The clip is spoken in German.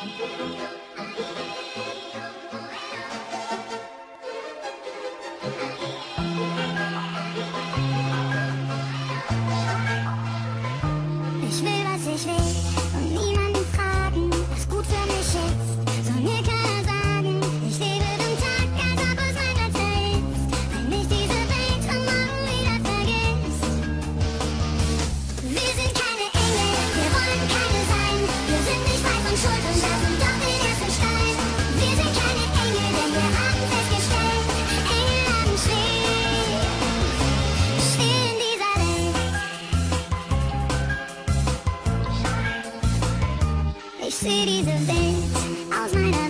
Ich will, was ich will und niemanden fragen, was gut für mich ist. Soll mir keiner sagen, ich lebe den Tag, als ob es mein letzter ist. Wenn mich diese Welt am Morgen wieder vergisst. Wir sind keine Engel, wir wollen keine sein. Wir sind nicht frei von Schuld und werfen doch den ersten Stein. Wir sind keine Engel, denn wir haben festgestellt, Engel haben schwer in dieser Welt. Ich seh diese Welt aus meiner